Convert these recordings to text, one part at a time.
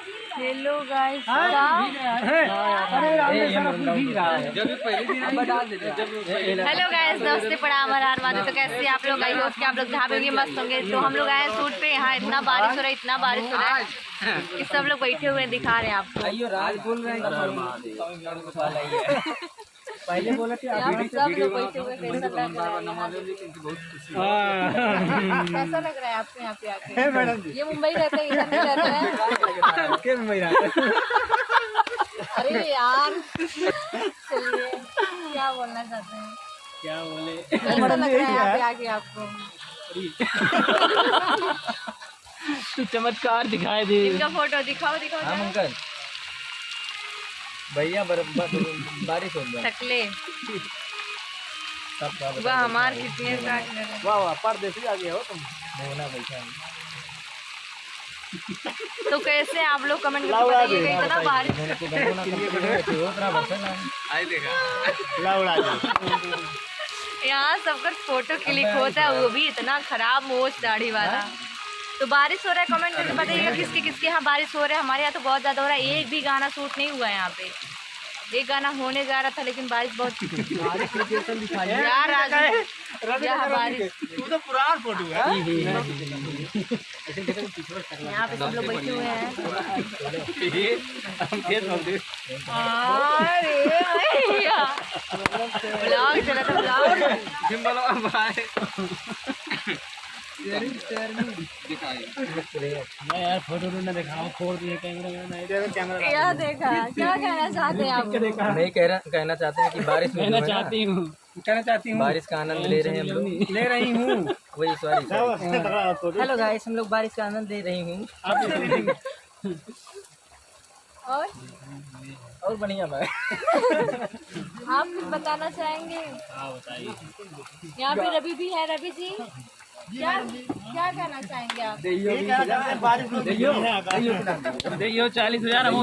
Hello guys, hello guys, नमस्ते प्रणाम हर माधव। तो कैसे आप लोग? आई होप कि आप लोग जहाँ पे होंगे मस्त होंगे। तो हम लोग आए शूट पे। यहाँ इतना बारिश हो रहा है, इतना बारिश हो रहा है कि सब लोग बैठे हुए दिखा रहे हैं आपको। पहले बोला कि यहाँ पे सब लोग बैठे हुए कैसा लग रहा है? कैसा लग रहा है आपको यहाँ पे आके? मैडम जी, ये मुंबई रहते हैं, इधर नहीं रहते हैं? क्या मुंबई रहते? अरे यार, चलिए, क्या बोलना चाहते हैं? क्या बोले? कैसा लग रहा है यहाँ पे आके आपको? तू चमत्कार दिखाई दे। इनका फोटो दिखाओ जरा। अंकल भैया बारिश हो गया। टकले वाह, हमार कितने वाह वाह, परदेसी आ गया हो तुम। मोना बैठा है। तो कैसे आप लोग कमेंट करके बताइएगा, इतना बारिश। यहाँ सबका फोटो क्लिक होता है, वो भी इतना खराब मोच दाढ़ी वाला। तो बारिश हो रहा है, कमेंट करके बताइएगा किसके किसके यहाँ बारिश हो रहा है। हमारे यहाँ तो बहुत ज़्यादा हो रहा है। एक भी गाना शूट नहीं हुआ है यहाँ पे। एक गाना होने जा रहा था लेकिन बारिश बहुत यार यहाँ बारिश। तो पुराना फोटो है। यहाँ पे सब लोग बैठे हुए हैं। ब्लॉग चला था, ब्लॉग। मैं यार फोटो ना दिखाऊं, फोड़ दिए कैमरा। क्या देखा? क्या कहना चाहते हैं आप? नहीं कहना चाहते हैं कि बारिश में कहना चाहती हूँ बारिश का आनंद ले रहे हैं हम लोग। ले रही हूँ। वही सॉरी। हेलो गाइस, हम लोग बारिश का आनंद ले रही हूँ। और बढ़िया भाई। आप कुछ बताना चाहेंगे? यहाँ पे रवि भी है। रवि जी, क्या कहना चाहेंगे आप? देखियो 40,000 हम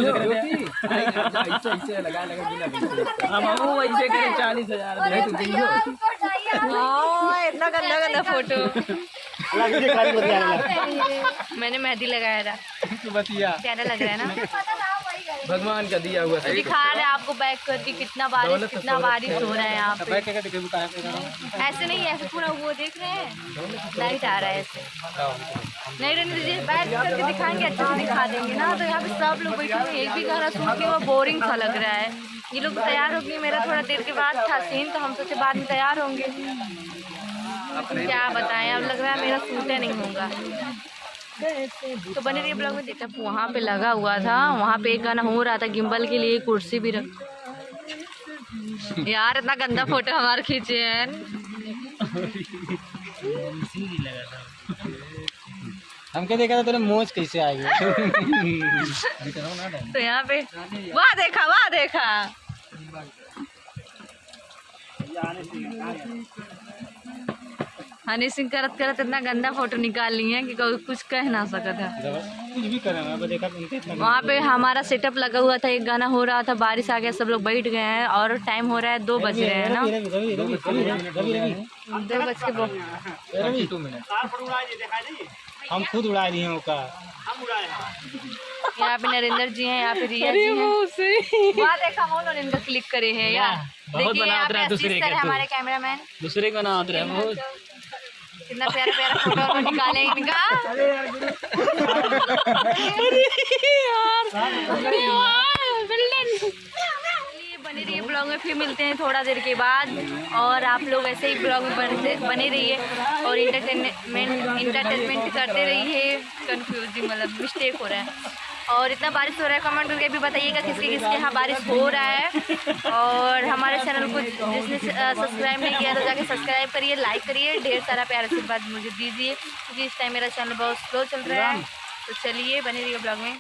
वैसे करें 40,000। इतना गंदा गंदा फोटो। मैंने मेहंदी लगाया था। प्यारा लग रहा है ना? भगवान का दिया हुआ है। दिखा रहे हैं आपको बैक करके कितना बारिश हो रहा है यहाँ पे। ऐसे नहीं, ऐसे पूरा वो देख रहे हैं, लाइट आ रहा है ऐसे। नहीं रहने दीजिए, बैक करके दिखाएंगे, अच्छे से दिखा देंगे ना। तो यहाँ पे सब लोग बैठे हुए, एक भी गाना सुन के वो बोरिंग सा लग रहा है। ये लोग तैयार हो गए, मेरा थोड़ा देर के बाद था सीन, तो हम सोचे बाद में तैयार होंगे। क्या बताएं, अब लग रहा है मेरा शूट नहीं होगा। तो बने रहिए ब्लॉग में। देखा वहाँ पे लगा हुआ था, वहाँ पे एक गाना हो रहा था, गिम्बल के लिए कुर्सी भी रख। यार इतना गंदा फोटो हमारे खींचे हैं। हमके देखा था तेरे मोच कैसे आएगी। तो यहाँ पे वाह देखा। हनी सिंह करत इतना गंदा फोटो निकाल लिए हैं कि कोई कुछ कह ना सका था। कुछ भी करें। वहाँ पे हमारा सेटअप लगा हुआ था, एक गाना हो रहा था, बारिश आ गया, सब लोग बैठ गए हैं और टाइम हो रहा है 2 बज रहे हैं ना। 2 हम खुद उड़ा रही हैं का। यहाँ पे नरेंद्र जी हैं, यहाँ पे रिया जी हैं। वहाँ देखा हम लोगों ने इनका क्लिक करे हैं यार। देखिए यहाँ पे आशीष सर है हमारे कैमरामैन। दूसरे का नाम रहा है। कितना प्यारा प्यारा फोटो निकाले इनका। बने रहिए ब्लॉग में, फिर मिलते हैं थोड़ा देर के बाद। और आप लोग ऐसे ही ब्लॉग में बने रहिए और इंटरटेनमेंट करते रहिए। कंफ्यूजिंग मतलब मिस्टेक हो रहा है और इतना बारिश हो रहा है। कमेंट करके भी बताइएगा किसके यहाँ बारिश हो रहा है। और हमारे चैनल को जिसने सब्सक्राइब नहीं किया तो जाके सब्सक्राइब करिए, लाइक करिए, ढेर सारा प्यार आशीर्वाद मुझे दीजिए क्योंकि इस टाइम मेरा चैनल बहुत स्लो चल रहा है। तो चलिए बने रहिए ब्लॉग में।